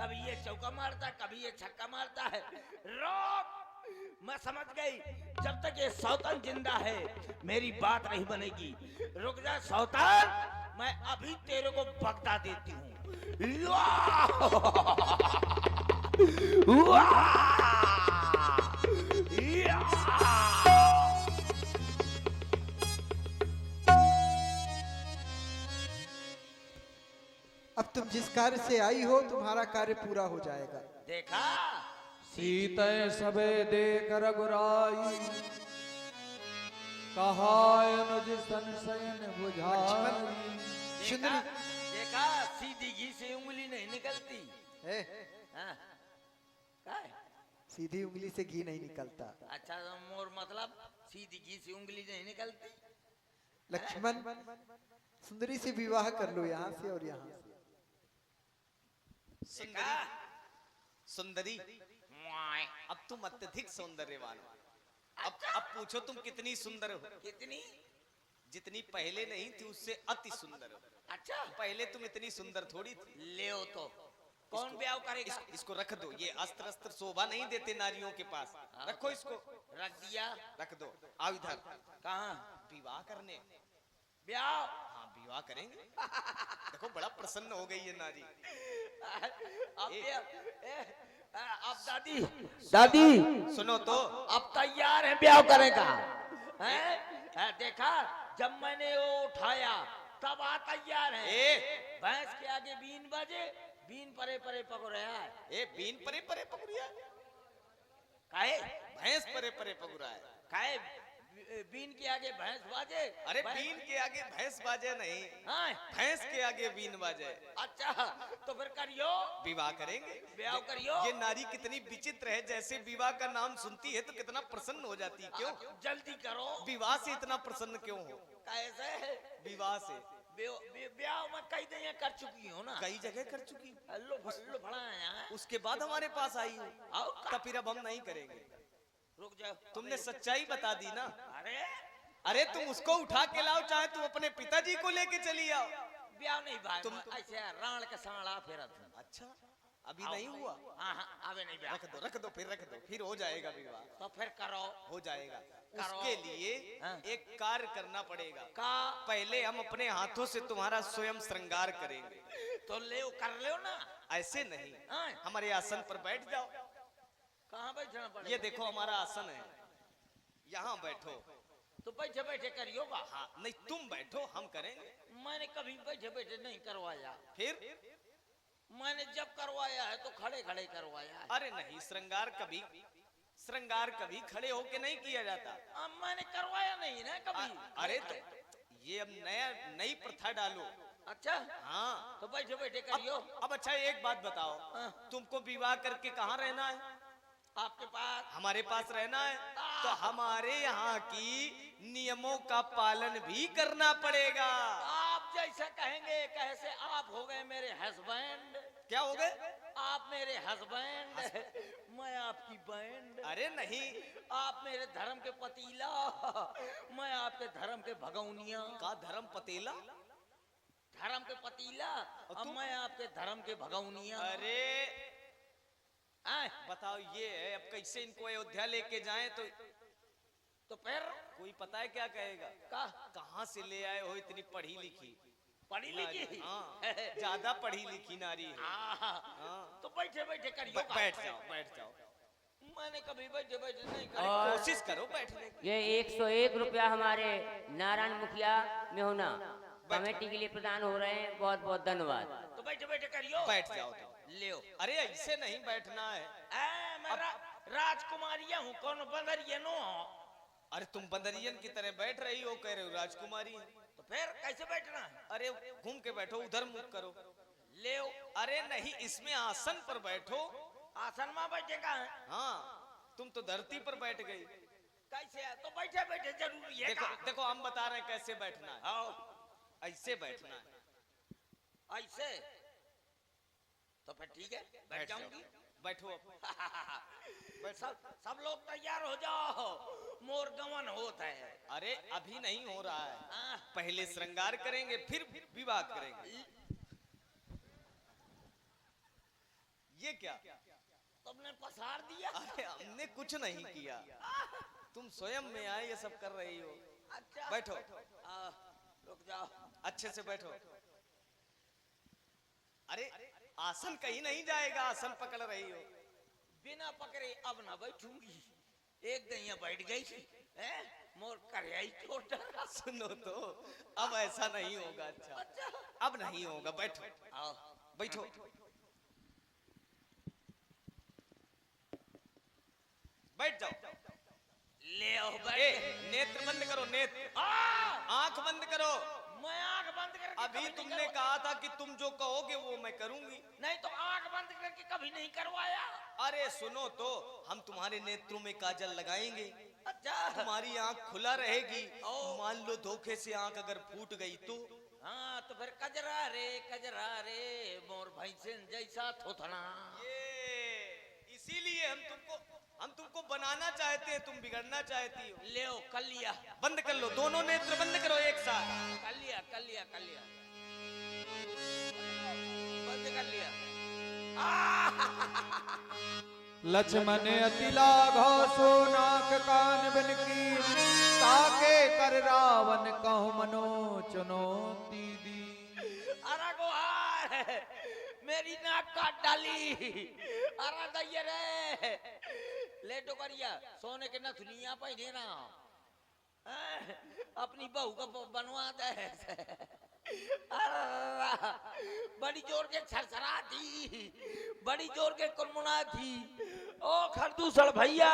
कभी ये चौका मारता है, कभी ये छक्का मारता है। रोक, मैं समझ गई, जब तक ये सौतन जिंदा है मेरी बात नहीं बनेगी। रुक जा सौतन, मैं अभी तेरे को बगदा देती हूँ। अब तुम जिस कार्य से आई हो तुम्हारा कार्य पूरा हो जाएगा। देखा, सीतय सबे देख रघुराई, कहाय अनुज संशयन बुझाई। देखा, देखा, सीधी घी से उंगली नहीं निकलती है? हाँ? क्या है? सीधी उंगली से घी नहीं निकलता। अच्छा, तो मोर मतलब सीधी घी से उंगली नहीं निकलती। लक्ष्मण, सुंदरी से विवाह कर लो, यहाँ से और यहाँ से। देखा? सुंदरी, अब तुम अत्यधिक सौंदर्यवान हो। अब पूछो तुम कितनी सुंदर हो। कितनी? जितनी पहले नहीं थी उससे अति सुंदर हो। अच्छा, पहले तुम इतनी सुंदर थोड़ी थी। ले तो कौन ब्याह करेगा? इसको रख दो, ये अस्त्र अस्त्र शोभा नहीं देते नारियों के पास। रखो इसको, रख दिया। रख दो। आओ इधर। कहाँ? विवाह करने। ब्याह? हाँ, विवाह करेंगे। देखो बड़ा प्रसन्न हो गई है नारी। अब दादी, दादी सुनो तो, अब तैयार है ब्याह करेगा। हैं? देखा, जब मैंने वो उठाया तब आ तैयार है। भैंस के आगे बीन बजे, बीन परे परे पकड़ रहा है। ए बीन परे परे पकड़िया। काहे? भैंस परे परे पकड़ा है। काहे बीन के आगे भैंस बाजे? अरे बीन के आगे भैंस बाजे नहीं, हाँ? भैंस के आगे बीन बाजे। अच्छा, तो फिर करियो, विवाह करेंगे। ब्याह करियो। ये नारी कितनी विचित्र है, जैसे विवाह का नाम सुनती है तो कितना प्रसन्न हो जाती है। क्यों? जल्दी करो। विवाह से इतना प्रसन्न क्यों हो? कैसे? विवाह से ब्याह में कई जगह कर चुकी हो ना, कई जगह कर चुकी। लो फड़ा है। उसके बाद हमारे पास आई हो, आओ तो फिर अब हम नहीं करेंगे। रुक जाओ, तुमने सच्चाई बता दी ना। अरे अरे तुम उसको उठा के लाओ, चाहे तुम अपने पिताजी को लेके चली आओ। ब्याह नहीं भाई, तुम ऐसे राण के साड़ा फेरा था। अच्छा, अभी नहीं हुआ। हाँ, अबे नहीं ब्याह। रख दो, फिर रख दो, फिर हो जाएगा विवाह। तो फिर करो। हो जाएगा। करो। उसके लिए हाँ। एक कार्य करना पड़ेगा। का? पहले हम अपने हाथों से तुम्हारा स्वयं श्रृंगार करेंगे। तो ले कर ले ना। ऐसे नहीं, हाँ। हमारे आसन पर बैठ जाओ। कहाँ बैठना पड़ेगा? ये देखो हमारा आसन है, यहाँ बैठो। तो बैठे बैठे करियो बा। हाँ, नहीं तुम बैठो, हम करेंगे। मैंने कभी बैठे बैठे नहीं करवाया। फिर? मैंने जब करवाया है तो खड़े खड़े करवाया है। अरे नहीं, श्रृंगार कभी खड़े होके नहीं किया जाता। अब मैंने करवाया नहीं ना कभी। अरे तो ये अब नई प्रथा डालो। अच्छा, हाँ, तो बैठे बैठे करियो। अब अच्छा एक बात बताओ, तुमको विवाह करके कहाँ रहना है? आपके पास? हमारे पास रहना है, तो हमारे यहाँ की नियमों का पालन भी करना पड़ेगा। आप जैसा कहेंगे, कैसे आप हो गए मेरे हस्बैंड। क्या हो गए? आप मेरे हस्बैंड, मैं आपकी बैंड। अरे नहीं, आप मेरे धर्म के पतीला, मैं आपके धर्म के भगौनिया। का धर्म पतीला? धर्म के पतीला, अब मैं आपके धर्म के भगौनिया। अरे बताओ, ये है अब कैसे इनको अयोध्या लेके जाएं तो फिर कोई पता है क्या कहेगा? कहाँ से ले आए हो इतनी पढ़ी लिखी? पढ़ी लिखी? हाँ, ज्यादा पढ़ी लिखी नारी है। हाँ। तो बैठे बैठे करियो। बैठ जाओ, बैठ जाओ। मैंने कभी बैठे बैठे नहीं करी। कोशिश करो बैठने की। ये 101 रुपया हमारे नारायण मुखिया मेहुना कमेटी के लिए प्रदान हो रहे हैं, बहुत बहुत धन्यवाद। तो बैठे बैठे करियो। बैठ जाओ तो। ले। अरे ऐसे नहीं बैठना है। मैं राजकुमारिया हूँ, कौन बंदरिया नो? अरे तुम बंदरियन की तरह बैठ रही हो, कह रहे हो राजकुमारी। तो फिर कैसे बैठना है? अरे घूम के बैठो, उधर मुख करो। ले। अरे नहीं, इसमें आसन पर बैठो। आसन में बैठेगा? हाँ, तुम तो धरती पर बैठ गई। कैसे? तो बैठे बैठे जरूरी है। देखो हम बता रहे हैं कैसे बैठना है। आओ। ऐसे बैठना है। ऐसे? तो फिर ठीक है, बैठ जाऊंगी। बैठो अब। सब लोग तैयार हो जाओ, मोर गमन होता है। अरे अभी नहीं हो रहा है, पहले श्रृंगार करेंगे फिर विवाह करेंगे। ये क्या? तुमने पसार दिया। अरे हमने कुछ नहीं किया, तुम स्वयं में आए ये सब कर रही हो। अच्छा बैठो। रुक जाओ। अच्छे से बैठो। अरे आसन कहीं नहीं जाएगा, आसन पकड़ रही हो। बिना पकड़े अब ना बैठूंगी। एक दैया बैठ गई थी, हैं? मोर करियाई छोटा। सुनो तो, अब ऐसा नहीं होगा। अच्छा अब नहीं होगा, बैठो। आओ बैठो। बैठ जाओ। ले आओ ए, बैठ। नेत्र बंद करो, नेत्र। आंख बंद करो। मैं आंख बंद करके अभी कभी नहीं तुमने करवा- कहा था कि तुम जो कहोगे वो मैं करूंगी। नहीं तो आंख बंद करके कभी नहीं करवाया। अरे सुनो तो, हम तुम्हारे नेत्रों में काजल लगाएंगे, अच्छा तुम्हारी आंख खुला रहेगी। ओ। मान लो धोखे से आंख अगर फूट गई तो? हाँ तो फिर कजरा रे मोर भैंसन जैसा थोथना। ये इसीलिए हम तुमको बनाना चाहते हैं, तुम बिगड़ना चाहती हो। ले आओ कर लिया। बंद कर लो, दोनों नेत्र बंद करो एक साथ। कर लिया बंद कर लिया। लक्ष्मण अति लाघव सो नाक कान बन की ताके कर रावण कहु मनो चुनौती दी। अरे गुहार मेरी नाक काट डाली। अरे दैया रे ले तो करिया सोने के नथुनिया पहने ना। अपनी बहू का बनवा दे। अरे बड़ी जोर के छरछरा थी, बड़ी जोर के कुनमुना थी। ओ खरदूसड़ भैया